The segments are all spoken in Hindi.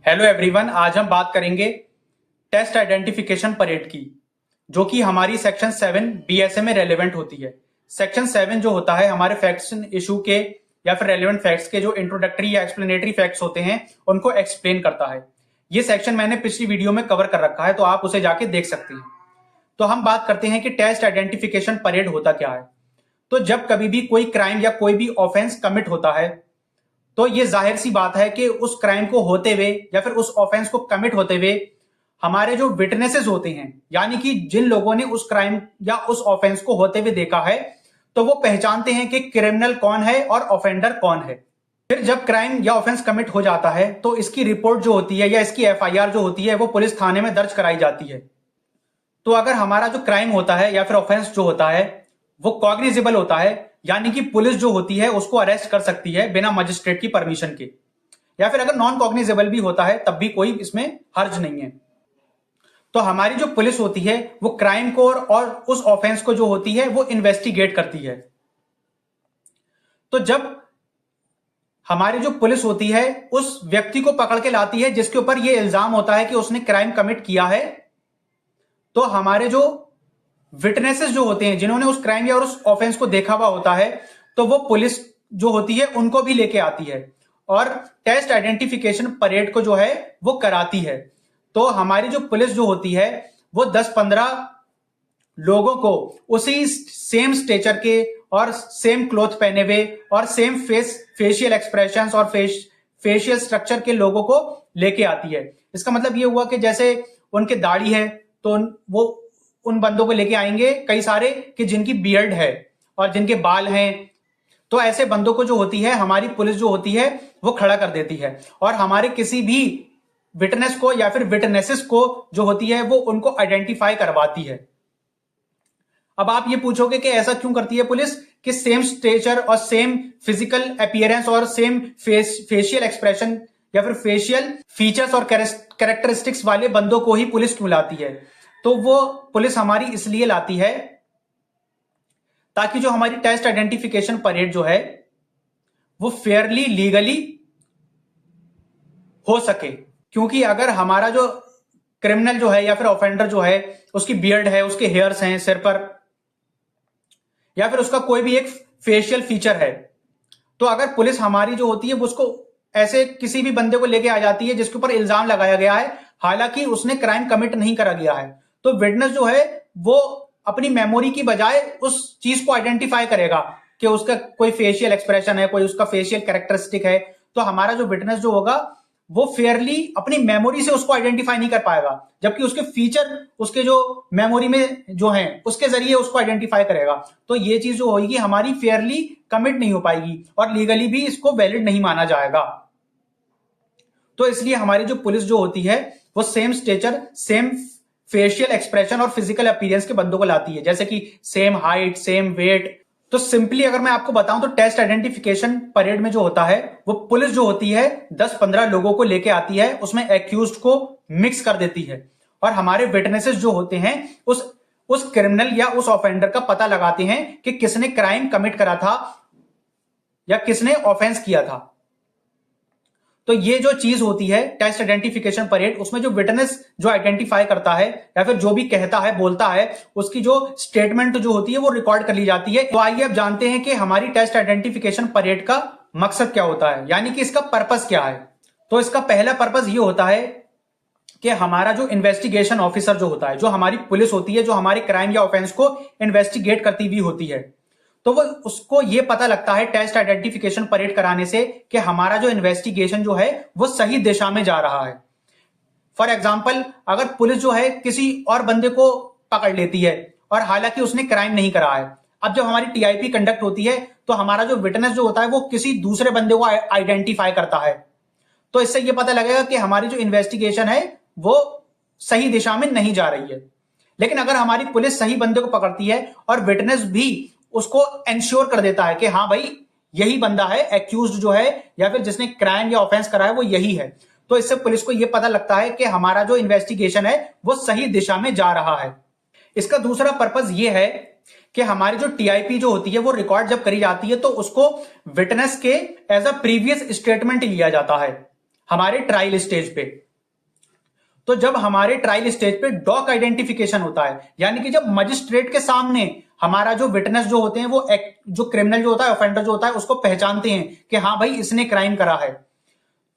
हेलो एवरीवन, आज हम बात करेंगे टेस्ट आइडेंटिफिकेशन परेड की, जो कि हमारी सेक्शन 7 बीएसए में रेलेवेंट होती है। सेक्शन 7 जो होता है हमारे फैक्ट्स इशू के या फिर रेलेवेंट फैक्ट्स के जो इंट्रोडक्टरी या एक्सप्लेनेटरी फैक्ट्स होते हैं उनको एक्सप्लेन करता है। ये सेक्शन मैंने पिछली वीडियो में कवर कर रखा है, तो आप उसे जाके देख सकते हैं। तो हम बात करते हैं कि टेस्ट आइडेंटिफिकेशन परेड होता क्या है। तो जब कभी भी कोई क्राइम या कोई भी ऑफेंस कमिट होता है तो ये जाहिर सी बात है कि उस क्राइम को होते हुए या फिर उस ऑफेंस को कमिट होते हुए हमारे जो विटनेसेस होते हैं, यानी कि जिन लोगों ने उस क्राइम या उस ऑफेंस को होते हुए देखा है, तो वो पहचानते हैं कि क्रिमिनल कौन है और ऑफेंडर कौन है। फिर जब क्राइम या ऑफेंस कमिट हो जाता है तो इसकी रिपोर्ट जो होती है या इसकी एफआईआर जो होती है वो पुलिस थाने में दर्ज कराई जाती है। तो अगर हमारा जो क्राइम होता है या फिर ऑफेंस जो होता है वो कॉग्निजेबल होता है, यानी कि पुलिस जो होती है उसको अरेस्ट कर सकती है बिना मजिस्ट्रेट की परमिशन के, या फिर अगर नॉन कॉग्निजेबल भी होता है तब भी कोई इसमें हर्ज नहीं है। तो हमारी जो पुलिस होती है वो क्राइम को और उस ऑफेंस को जो होती है वो इन्वेस्टिगेट करती है। तो जब हमारी जो पुलिस होती है उस व्यक्ति को पकड़ के लाती है जिसके ऊपर ये इल्जाम होता है कि उसने क्राइम कमिट किया है, तो हमारे जो विटनेसेस जो होते हैं जिन्होंने उस क्राइम या उस ऑफेंस को देखा हुआ होता है, तो वो पुलिस जो होती है उनको भी लेके आती है और टेस्ट आइडेंटिफिकेशन परेड को जो है वो कराती है। तो हमारी जो पुलिस जो होती है वो 10-15 लोगों को उसी सेम स्टेचर के और सेम क्लोथ पहने हुए और सेम फेशियल एक्सप्रेशंस और फेशियल स्ट्रक्चर के लोगों को लेके आती है। इसका मतलब ये हुआ कि जैसे उनके दाढ़ी है तो वो उन बंदों को लेके आएंगे कई सारे कि जिनकी बियर्ड है और जिनके बाल हैं। तो ऐसे बंदों को जो होती है हमारी पुलिस जो होती है वो खड़ा कर देती है और हमारे किसी भी विटनेस को या फिर विटनेसेस को जो होती है वो उनको आइडेंटिफाई करवाती है। अब आप ये पूछोगे कि ऐसा क्यों करती है पुलिस कि सेम स्टेचर और सेम फिजिकल अपीयरेंस और सेम फेशियल एक्सप्रेशन या फिर फेशियल फीचर्स और कैरेक्टरिस्टिक्स वाले बंदों को ही पुलिस क्यों लाती है? तो वो पुलिस हमारी इसलिए लाती है ताकि जो हमारी टेस्ट आइडेंटिफिकेशन परेड जो है वो फेयरली लीगली हो सके। क्योंकि अगर हमारा जो क्रिमिनल जो है या फिर ऑफेंडर जो है उसकी बियर्ड है, उसके हेयर्स हैं सिर पर, या फिर उसका कोई भी एक फेशियल फीचर है, तो अगर पुलिस हमारी जो होती है वो उसको ऐसे किसी भी बंदे को लेके आ जाती है जिसके ऊपर इल्जाम लगाया गया है, हालांकि उसने क्राइम कमिट नहीं करा गया है, तो विटनेस जो है वो अपनी मेमोरी की बजाय उस चीज को आइडेंटिफाई करेगा कि उसका कोई फेशियल एक्सप्रेशन है, कोई उसका फेशियल कैरेक्टरिस्टिक है। तो हमारा जो विटनेस जो होगा वो फेयरली अपनी मेमोरी से उसको आइडेंटिफाई नहीं कर पाएगा, जबकि उसके फीचर उसके जो मेमोरी में जो है उसके जरिए उसको आइडेंटिफाई करेगा। तो ये चीज जो होगी हमारी फेयरली कमिट नहीं हो पाएगी और लीगली भी इसको वैलिड नहीं माना जाएगा। तो इसलिए हमारी जो पुलिस जो होती है वो same stature, same facial expression और फिजिकल अपीयरेंस के बंदों को लाती है, जैसे कि सेम हाइट, सेम वेट। तो सिंपली अगर मैं आपको बताऊं तो टेस्ट आइडेंटिफिकेशन परेड में जो होता है वो पुलिस जो होती है 10-15 लोगों को लेके आती है, उसमें एक्यूज्ड को मिक्स कर देती है और हमारे विटनेसेस जो होते हैं उस क्रिमिनल या उस ऑफेंडर का पता लगाते हैं कि किसने क्राइम कमिट करा था या किसने ऑफेंस किया था। तो ये जो चीज होती है टेस्ट आइडेंटिफिकेशन परेड, उसमें जो विटनेस जो आइडेंटिफाई करता है या फिर जो भी कहता है बोलता है उसकी जो स्टेटमेंट जो होती है वो रिकॉर्ड कर ली जाती है। तो आइए अब जानते हैं कि हमारी टेस्ट आइडेंटिफिकेशन परेड का मकसद क्या होता है, यानी कि इसका पर्पस क्या है। तो इसका पहला पर्पस ये होता है कि हमारा जो इन्वेस्टिगेशन ऑफिसर जो होता है, जो हमारी पुलिस होती है, जो हमारे क्राइम या ऑफेंस को इन्वेस्टिगेट करती हुई होती है, तो वो उसको ये पता लगता है टेस्ट आइडेंटिफिकेशन परेड कराने से कि हमारा जो इन्वेस्टिगेशन जो है वो सही दिशा में जा रहा है। फॉर एग्जाम्पल, अगर पुलिस जो है किसी और बंदे को पकड़ लेती है और हालांकि उसने क्राइम नहीं करा है, अब जब हमारी टीआईपी कंडक्ट होती है तो हमारा जो विटनेस जो होता है वो किसी दूसरे बंदे को आइडेंटिफाई करता है, तो इससे ये पता लगेगा कि हमारी जो इन्वेस्टिगेशन है वो सही दिशा में नहीं जा रही है। लेकिन अगर हमारी पुलिस सही बंदे को पकड़ती है और विटनेस भी उसको इंश्योर कर देता है कि हाँ भाई यही बंदा है, एक्यूज्ड जो है या फिर जिसने क्राइम या ऑफेंस करा है वो यही है, तो इससे पुलिस को यह पता लगता है कि हमारा जो इन्वेस्टिगेशन है वो सही दिशा में जा रहा है। इसका दूसरा पर्पस ये है कि हमारी जो टीआईपी जो होती है वो रिकॉर्ड जब करी जाती है तो उसको विटनेस के एज अ प्रीवियस स्टेटमेंट लिया जाता है। हमारे ट्रायल स्टेज पे। तो जब हमारे ट्रायल स्टेज पे डॉक आइडेंटिफिकेशन होता है, यानी कि जब मजिस्ट्रेट के सामने हमारा जो विटनेस जो होते हैं वो जो क्रिमिनल जो होता है, ऑफेंडर जो होता है, उसको पहचानते हैं कि हाँ भाई इसने क्राइम करा है,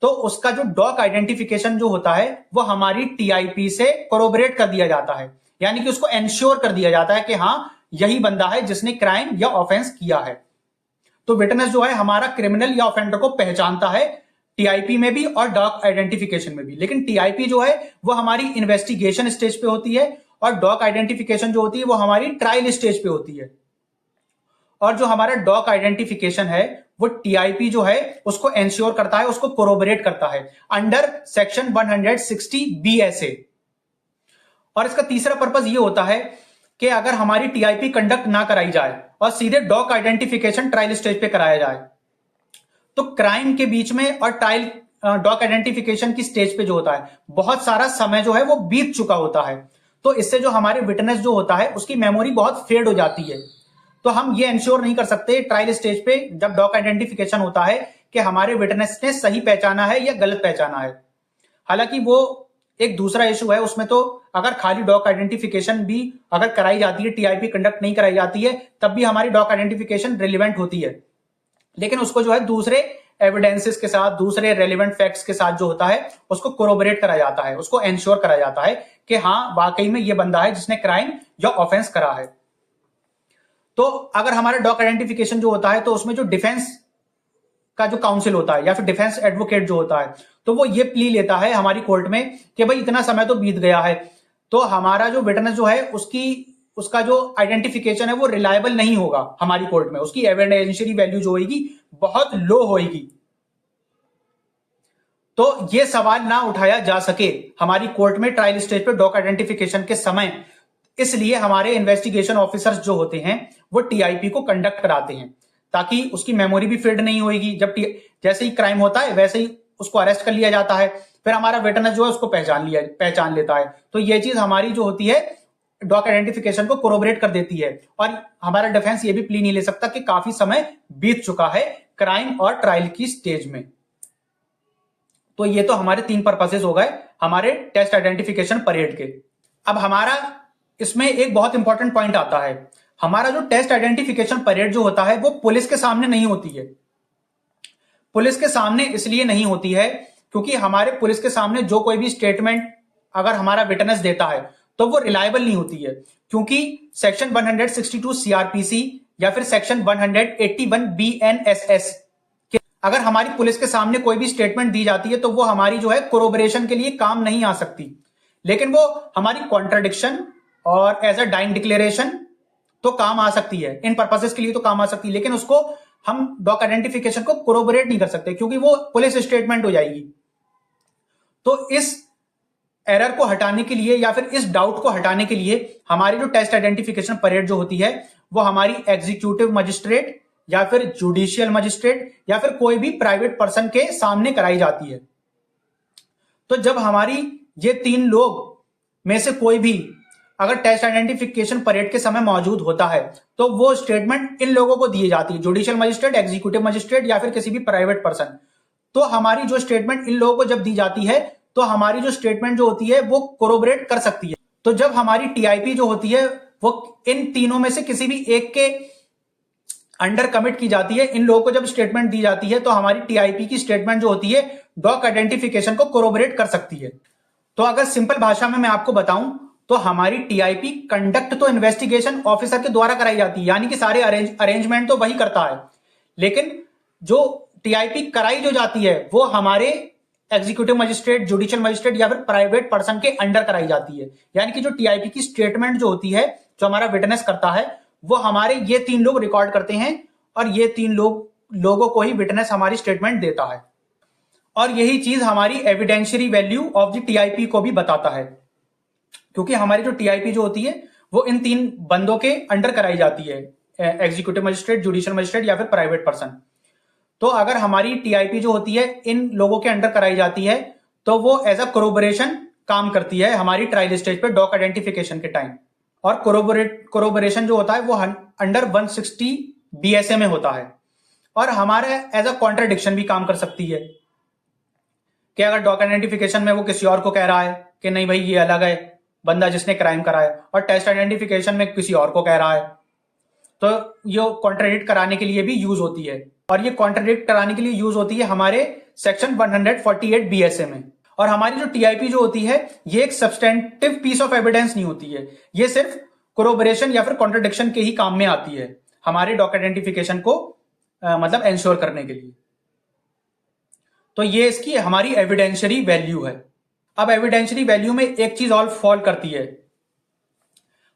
तो उसका जो डॉक आइडेंटिफिकेशन जो होता है वो हमारी टीआईपी से कोरोबरेट कर दिया जाता है, यानी कि उसको एंश्योर कर दिया जाता है कि हाँ यही बंदा है जिसने क्राइम या ऑफेंस किया है। तो विटनेस जो है हमारा क्रिमिनल या ऑफेंडर को पहचानता है टीआईपी में भी और डॉक आइडेंटिफिकेशन में भी। लेकिन टीआईपी जो है वो हमारी इन्वेस्टिगेशन स्टेज पे होती है और डॉक आइडेंटिफिकेशन जो होती है वो हमारी ट्रायल स्टेज पे होती है। और जो हमारा डॉक आइडेंटिफिकेशन है वो टीआईपी जो है उसको एंश्योर करता है, उसको कोरोबरेट करता है अंडर सेक्शन 160 BSA। और इसका तीसरा पर्पस ये होता है कि अगर हमारी टीआईपी कंडक्ट ना कराई जाए और सीधे डॉक आइडेंटिफिकेशन ट्रायल स्टेज पे कराया जाए, तो क्राइम के बीच में और ट्रायल डॉक आइडेंटिफिकेशन की स्टेज पे जो होता है बहुत सारा समय जो है वो बीत चुका होता है। तो इससे जो हमारे विटनेस जो होता है उसकी मेमोरी बहुत फेड हो जाती है। तो हम ये इंश्योर नहीं कर सकते ट्रायल स्टेज पे जब डॉक आइडेंटिफिकेशन होता है कि हमारे विटनेस ने सही पहचाना है या गलत पहचाना है। हालांकि वो एक दूसरा इशू है, उसमें तो अगर खाली डॉक आइडेंटिफिकेशन भी अगर कराई जाती है, टीआईपी कंडक्ट नहीं कराई जाती है, तब भी हमारी डॉक आइडेंटिफिकेशन रिलेवेंट होती है। लेकिन उसको जो है दूसरे एविडेंसेस के साथ, दूसरे रेलिवेंट फैक्ट्स के साथ जो होता है उसको कोरोबरेट करा जाता है, उसको एंश्योर करा जाता है कि हाँ वाकई में ये बंदा है जिसने क्राइम या ऑफेंस करा है। तो अगर हमारा डॉक आइडेंटिफिकेशन जो होता है तो उसमें जो डिफेंस का जो काउंसिल होता है या फिर डिफेंस एडवोकेट जो होता है तो वो ये प्ली लेता है हमारी कोर्ट में कि भाई इतना समय तो बीत गया है, तो हमारा जो विटनेस जो है उसका जो आइडेंटिफिकेशन है वो रिलायबल नहीं होगा हमारी कोर्ट में, उसकी एविडेंशियरी वैल्यू जो होगी बहुत लो होगी। तो ये सवाल ना उठाया जा सके हमारी कोर्ट में ट्रायल स्टेज पे डॉक आइडेंटिफिकेशन के समय, इसलिए हमारे इन्वेस्टिगेशन ऑफिसर्स जो होते हैं वो टीआईपी को कंडक्ट कराते हैं ताकि उसकी मेमोरी भी फिल्ड नहीं होगी। जब जैसे ही क्राइम होता है वैसे ही उसको अरेस्ट कर लिया जाता है, फिर हमारा विटनेस जो है उसको पहचान लेता है। तो ये चीज हमारी जो होती है डॉक आइडेंटिफिकेशन को कोरोबरेट कर देती है और हमारा डिफेंस ये भी प्ली नहीं ले सकता कि काफी समय बीत चुका है क्राइम और ट्रायल की स्टेज में। तो ये तो हमारे 3 पर्पसेस हो गए हमारे टेस्ट आइडेंटिफिकेशन परेड के। अब हमारा इसमें एक बहुत इंपॉर्टेंट पॉइंट आता है, हमारा जो टेस्ट आइडेंटिफिकेशन परेड जो होता है वो पुलिस के सामने नहीं होती है। पुलिस के सामने इसलिए नहीं होती है क्योंकि हमारे पुलिस के सामने जो कोई भी स्टेटमेंट अगर हमारा विटनेस देता है तो वो रिलायबल नहीं होती है, क्योंकि सेक्शन 162 सीआरपीसी या फिर सेक्शन 181 बीएनएसएस के अगर हमारी पुलिस के सामने कोई भी स्टेटमेंट दी जाती है तो वो हमारी जो है कोरोबरेशन के लिए काम नहीं आ सकती, लेकिन वो हमारी कॉन्ट्राडिक्शन और एज अ डाइंग डिक्लेरेशन तो काम आ सकती है, इन पर्पसेस के लिए तो काम आ सकती है, लेकिन उसको हम डॉक आइडेंटिफिकेशन को कोरोबरेट नहीं कर सकते क्योंकि वो पुलिस स्टेटमेंट हो जाएगी। तो इस एरर को हटाने के लिए या फिर इस डाउट को हटाने के लिए हमारी जो टेस्ट आइडेंटिफिकेशन परेड जो होती है वो हमारी एग्जीक्यूटिव मजिस्ट्रेट या फिर जुडिशियल मजिस्ट्रेट या फिर कोई भी प्राइवेट पर्सन के सामने कराई जाती है। तो जब हमारी ये 3 लोग में से कोई भी अगर टेस्ट आइडेंटिफिकेशन परेड के समय मौजूद होता है तो वो स्टेटमेंट इन लोगों को दी जाती है, जुडिशियल मजिस्ट्रेट, एग्जीक्यूटिव मजिस्ट्रेट या फिर किसी भी प्राइवेट पर्सन। तो हमारी जो स्टेटमेंट इन लोगों को जब दी जाती है तो हमारी जो स्टेटमेंट जो होती है वो कोरोबरेट कर सकती है। तो जब हमारी टीआईपी जो होती है वो इन तीनों में से किसी भी एक के अंडर कमिट की जाती है, इन लोगों को जब स्टेटमेंट दी जाती है तो हमारी टीआईपी की स्टेटमेंट जो होती है डॉक आइडेंटिफिकेशन को कोरोबरेट कर सकती है। तो अगर सिंपल भाषा में मैं आपको बताऊं तो हमारी टीआईपी कंडक्ट तो इन्वेस्टिगेशन ऑफिसर के द्वारा कराई जाती है, यानी कि सारे अरेंजमेंट तो वही करता है, लेकिन जो टीआईपी कराई जो जाती है वो हमारे एग्जीक्यूटिव मजिस्ट्रेट, जुडिशियल मजिस्ट्रेट या फिर प्राइवेट पर्सन के अंडर कराई जाती है। यानी कि जो टीआईपी की स्टेटमेंट जो होती है, जो हमारा विटनेस करता है, वो हमारे ये 3 लोग रिकॉर्ड करते हैं और ये 3 लोगों को ही विटनेस हमारी स्टेटमेंट देता है। और यही चीज हमारी evidentiary value of the TIP को भी बताता है, क्योंकि हमारी जो टीआईपी जो होती है वो इन 3 बंदों के अंडर कराई जाती है, एग्जीक्यूटिव मजिस्ट्रेट, जुडिशियल मजिस्ट्रेट या फिर प्राइवेट पर्सन। तो अगर हमारी टीआईपी जो होती है इन लोगों के अंडर कराई जाती है तो वो एज अ कोरोबरेशन काम करती है हमारी ट्रायल स्टेज पे डॉक आइडेंटिफिकेशन के टाइम। और कोरोबरेशन जो होता है वो अंडर 160 बीएसए में होता है। और हमारे एज अ कॉन्ट्राडिक्शन भी काम कर सकती है कि अगर डॉक आइडेंटिफिकेशन में वो किसी और को कह रहा है कि नहीं भाई ये अलग है बंदा जिसने क्राइम करा है, और टेस्ट आइडेंटिफिकेशन में किसी और को कह रहा है, तो ये कॉन्ट्राडिक्ट कराने के लिए भी यूज होती है। और ये कॉन्ट्राडिक्ट कराने के लिए यूज होती है हमारे सेक्शन 148 बीएसए में। और हमारी जो टीआईपी जो होती है ये एक सब्सटेंटिव पीस ऑफ एविडेंस नहीं होती है, ये सिर्फ कोरोबोरेशन या फिर कॉन्ट्रडिक्शन के ही काम में आती है हमारे डॉक आइडेंटिफिकेशन को मतलब एंश्योर करने के लिए। तो ये इसकी हमारी एविडेंशियरी वैल्यू है। अब एविडेंशियरी वैल्यू में एक चीज और फॉल करती है,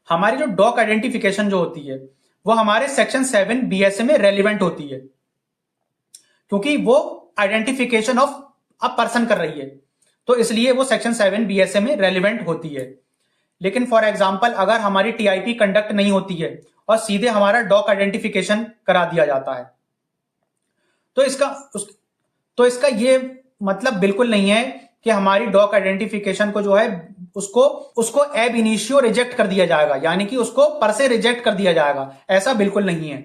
हमारी जो डॉक आइडेंटिफिकेशन जो होती है वो हमारे सेक्शन 7 बीएसए में रेलिवेंट होती है, क्योंकि वो आइडेंटिफिकेशन ऑफ अ पर्सन कर रही है, तो इसलिए वो सेक्शन 7 बीएसए में रेलिवेंट होती है। लेकिन फॉर एग्जांपल अगर हमारी टीआईपी कंडक्ट नहीं होती है और सीधे हमारा डॉक आइडेंटिफिकेशन करा दिया जाता है, तो इसका ये मतलब बिल्कुल नहीं है कि हमारी डॉक आइडेंटिफिकेशन को जो है उसको एब इनिशियो रिजेक्ट कर दिया जाएगा, यानी कि उसको पर से रिजेक्ट कर दिया जाएगा, ऐसा बिल्कुल नहीं है।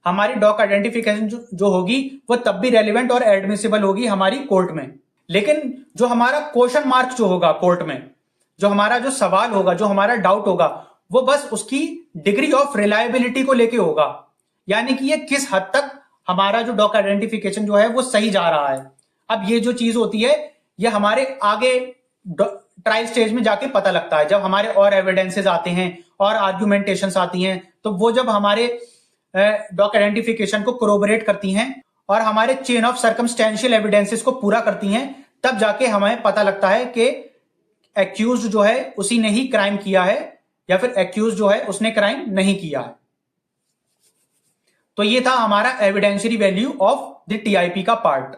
हमारी डॉक आइडेंटिफिकेशन जो होगी वो तब भी रेलिवेंट और एडमिसिबल होगी हमारी कोर्ट में। लेकिन जो हमारा क्वेश्चन मार्क जो होगा कोर्ट में, जो हमारा जो सवाल होगा, जो हमारा डाउट होगा, वो बस उसकी डिग्री ऑफ रिलायबिलिटी को लेके होगा, यानी कि ये किस हद तक हमारा जो डॉक आइडेंटिफिकेशन जो है वो सही जा रहा है। अब ये जो चीज होती है ये हमारे आगे ट्रायल स्टेज में जाके पता लगता है, जब हमारे और एविडेंसेस आते हैं और आर्ग्यूमेंटेशंस आती हैं, तो वो जब हमारे डॉक आइडेंटिफिकेशन को कोरोबोरेट करती हैं और हमारे चेन ऑफ सर्कमस्टेंशियल एविडेंसेस को पूरा करती हैं, तब जाके हमें पता लगता है कि एक्यूज्ड जो है उसी ने ही क्राइम किया है या फिर एक्यूज्ड जो है उसने क्राइम नहीं किया है। तो ये था हमारा evidentiary value of the TIP का पार्ट।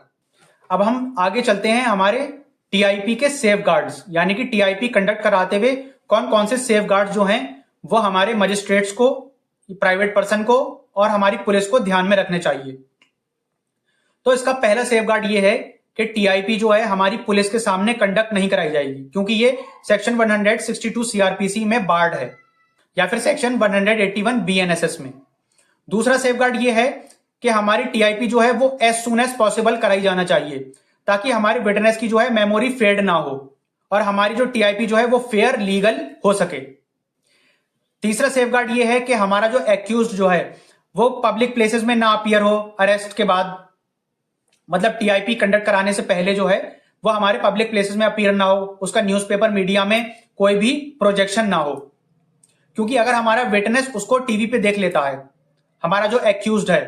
अब हम आगे चलते हैं हमारे टीआईपी के सेफगार्ड्स, यानी कि टीआईपी कंडक्ट कराते हुए कौन कौन से सेफगार्ड्स जो हैं वो हमारे मजिस्ट्रेट्स को, प्राइवेट पर्सन को और हमारी पुलिस को ध्यान में रखने चाहिए। तो इसका पहला सेफगार्ड ये है कि टीआईपी जो है हमारी पुलिस के सामने कंडक्ट नहीं कराई जाएगी, क्योंकि ये सेक्शन 162 सीआरपीसी में बार्ड है या फिर सेक्शन 181 बीएनएसएस में। दूसरा सेफगार्ड ये है कि हमारी टीआईपी जो है वो एज सून एज पॉसिबल कराई जाना चाहिए, ताकि हमारे विटनेस की जो है मेमोरी फेड ना हो और हमारी जो टीआईपी जो है वो फेयर लीगल हो सके। तीसरा सेफगार्ड ये है कि हमारा जो एक्यूज्ड जो है वो पब्लिक प्लेसेस में ना अपीयर हो अरेस्ट के बाद, मतलब टीआईपी कंडक्ट कराने से पहले जो है वो हमारे पब्लिक प्लेसेस में अपीयर ना हो, उसका न्यूज़पेपर मीडिया में कोई भी प्रोजेक्शन ना हो, क्योंकि अगर हमारा विटनेस उसको टीवी पे देख लेता है, हमारा जो एक्यूज्ड है,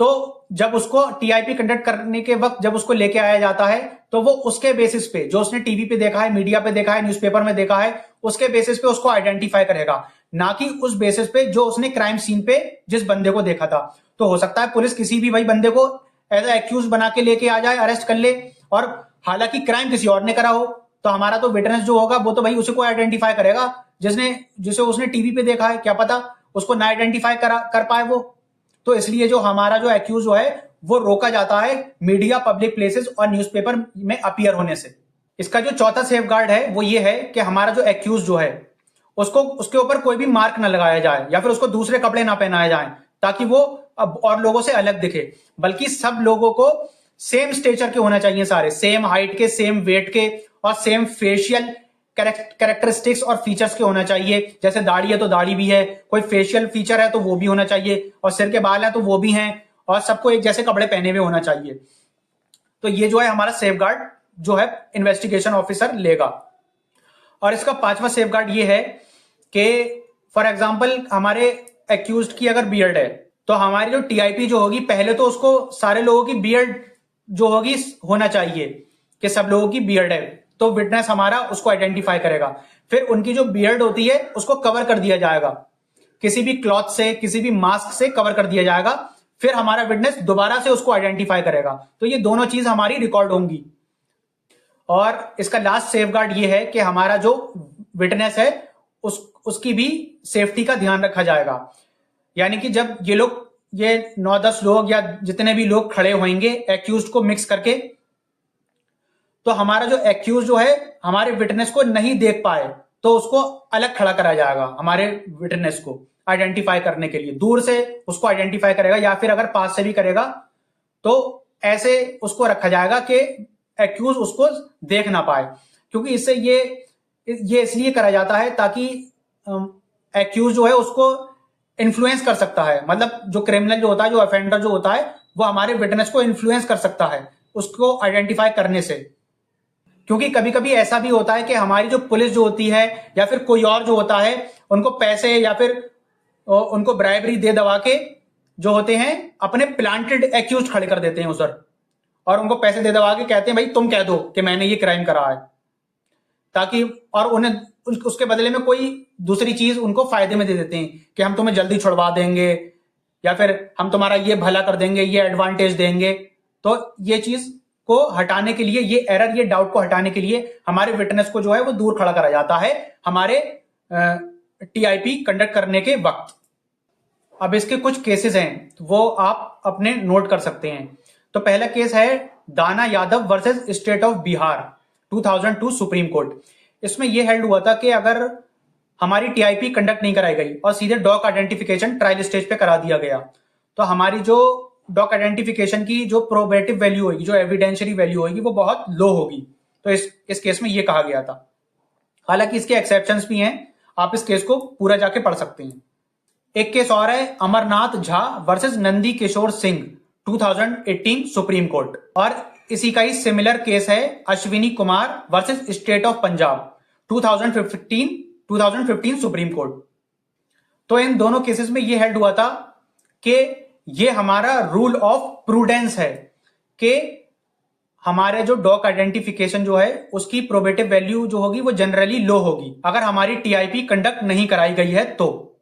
तो जब उसको टीआईपी कंडक्ट करने के वक्त जब उसको लेके आया जाता है, तो वो उसके बेसिस पे, जो उसने टीवी पे देखा है, मीडिया पे देखा है, न्यूज़पेपर में देखा है, उसके बेसिस पे उसको आइडेंटिफाई करेगा, ना कि उस बेसिस पे जो उसने क्राइम सीन पे जिस बंदे को देखा था। तो हो सकता है पुलिस किसी भी भाई बंदे को एज ए एक्यूज बना के लेके आ जाए, अरेस्ट कर ले, और हालांकि क्राइम किसी और ने करा हो, तो हमारा तो विटनेस जो होगा वो तो भाई उसी को आइडेंटिफाई करेगा जिसे उसने टीवी पे देखा है, क्या पता उसको ना आइडेंटिफाई कर पाए वो। तो इसलिए जो हमारा जो एक्यूज है वो रोका जाता है मीडिया, पब्लिक प्लेसेस और न्यूज़पेपर में अपीयर होने से। इसका जो चौथा सेफगार्ड है वो ये है कि हमारा जो एक्यूज जो है उसको उसके ऊपर कोई भी मार्क ना लगाया जाए या फिर उसको दूसरे कपड़े ना पहनाए जाएं, ताकि वो अब और लोगों से अलग दिखे, बल्कि सब लोगों को सेम स्टेचर के होना चाहिए, सारे सेम हाइट के, सेम वेट के और सेम फेशियल कैरेक्टरिस्टिक्स और फीचर्स के होना चाहिए। जैसे दाढ़ी है तो दाढ़ी भी है, कोई फेशियल फीचर है तो वो भी होना चाहिए, और सिर के बाल है तो वो भी हैं, और सबको एक जैसे कपड़े पहने हुए होना चाहिए। तो ये जो है हमारा सेफगार्ड जो है इन्वेस्टिगेशन ऑफिसर लेगा। और इसका पांचवा सेफगार्ड ये है कि फॉर एग्जांपल हमारे एक्यूज्ड की अगर बियर्ड है, तो हमारी जो टीआईपी जो होगी, पहले तो उसको सारे लोगों की बियर्ड जो होगी होना चाहिए कि सब लोगों की बियर्ड है, तो विटनेस हमारा उसको आइडेंटिफाई करेगा। फिर उनकी जो बियर्ड होती है उसको कवर कर दिया जाएगा, किसी भी क्लॉथ से, किसी भी मास्क से कवर कर दिया जाएगा, फिर हमारा विटनेस दोबारा से उसको आइडेंटिफाई करेगा। तो ये दोनों चीज हमारी रिकॉर्ड होंगी। और इसका लास्ट सेफगार्ड ये है कि हमारा जो विटनेस है उसकी भी सेफ्टी का ध्यान रखा जाएगा, यानी कि जब ये 9-10 लोग या जितने भी लोग खड़े होंगे एक्यूज्ड को मिक्स करके, तो हमारा जो एक्यूज जो है हमारे विटनेस को नहीं देख पाए तो उसको अलग खड़ा कराया जाएगा, हमारे विटनेस को आइडेंटिफाई करने के लिए दूर से उसको आइडेंटिफाई करेगा, या फिर अगर पास से भी करेगा तो ऐसे उसको रखा जाएगा कि एक्यूज उसको देख ना पाए, क्योंकि इससे ये इसलिए करा जाता है ताकि एक्यूज जो है उसको इन्फ्लुएंस कर सकता है। मतलब जो क्रिमिनल जो होता है, जो ऑफेंडर जो होता है, वो हमारे विटनेस को इन्फ्लुएंस कर सकता है उसको आइडेंटिफाई करने से। क्योंकि कभी कभी ऐसा भी होता है कि हमारी जो पुलिस जो होती है या फिर कोई और जो होता है, उनको पैसे या फिर उनको ब्राइबरी दे दबा के जो होते हैं अपने प्लांटेड एक्यूज खड़े कर देते हैं उधर, और उनको पैसे दे दबा के कहते हैं भाई तुम कह दो कि मैंने ये क्राइम करा है, ताकि और उन्हें उसके बदले में कोई दूसरी चीज उनको फायदे में दे देते हैं कि हम तुम्हें जल्दी छुड़वा देंगे या फिर हम तुम्हारा ये भला कर देंगे, ये एडवांटेज देंगे। तो ये चीज को हटाने के लिए, ये एरर, ये डाउट को हटाने के लिए हमारे विटनेस को जो है वो दूर खड़ा करा जाता है हमारे टीआईपी कंडक्ट करने के वक्त। अब इसके कुछ केसेस हैं वो आप अपने नोट कर सकते हैं। तो पहला केस है दाना Yadav versus state of Bihar 2002 supreme court. इसमें यह हेल्ड हुआ था कि अगर हमारी टीआईपी कंडक्ट नहीं कराई गई और सीधे डॉग आइडेंटिफिकेशन ट्रायल स्टेज पे करा दिया गया, तो हमारी जो डॉग आइडेंटिफिकेशन की जो प्रोबेटिव वैल्यू होगी, जो एविडेंशियरी वैल्यू होगी, वो बहुत लो होगी। तो इस केस में ये कहा गया था। हालांकि इसके एक्सेप्शंस भी हैं, आप इस केस को पूरा जाके पढ़ सकते हैं। एक केस और है Amarnath Jha versus Nandi Kishore Singh 2018 supreme court, और इसी का ही सिमिलर केस है Ashwini Kumar versus state of Punjab 2015 supreme court. तो इन दोनों केसेस में ये हेल्ड हुआ था कि ये हमारा रूल ऑफ प्रूडेंस है कि हमारे जो डॉग आइडेंटिफिकेशन जो है उसकी प्रोबेटिव वैल्यू जो होगी वो जनरली लो होगी अगर हमारी टीआईपी कंडक्ट नहीं कराई गई है तो।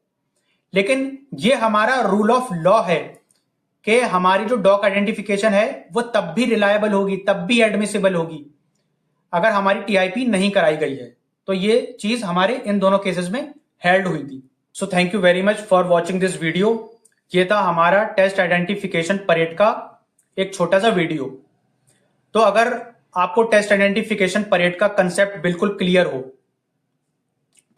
लेकिन ये हमारा रूल ऑफ लॉ है कि हमारी जो डॉग आइडेंटिफिकेशन है वो तब भी रिलायबल होगी, तब भी एडमिसिबल होगी अगर हमारी टीआईपी नहीं कराई गई है। तो ये चीज हमारे इन दोनों केसेस में हेल्ड हुई थी। So thank you very much for watching this video. ये था हमारा टेस्ट आइडेंटिफिकेशन परेड का एक छोटा सा वीडियो। तो अगर आपको टेस्ट आइडेंटिफिकेशन परेड का कंसेप्ट बिल्कुल क्लियर हो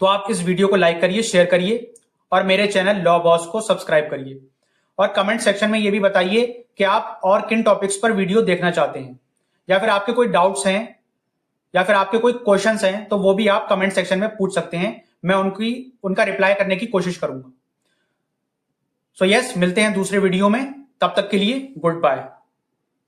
तो आप इस वीडियो को लाइक करिए, शेयर करिए और मेरे चैनल लॉ बॉस को सब्सक्राइब करिए। और कमेंट सेक्शन में ये भी बताइए कि आप और किन टॉपिक्स पर वीडियो देखना चाहते हैं, या फिर आपके कोई डाउट्स हैं या फिर आपके कोई क्वेश्चंस हैं तो वो भी आप कमेंट सेक्शन में पूछ सकते हैं। मैं उनका रिप्लाई करने की कोशिश करूंगा। सो यस, मिलते हैं दूसरे वीडियो में। तब तक के लिए गुड बाय।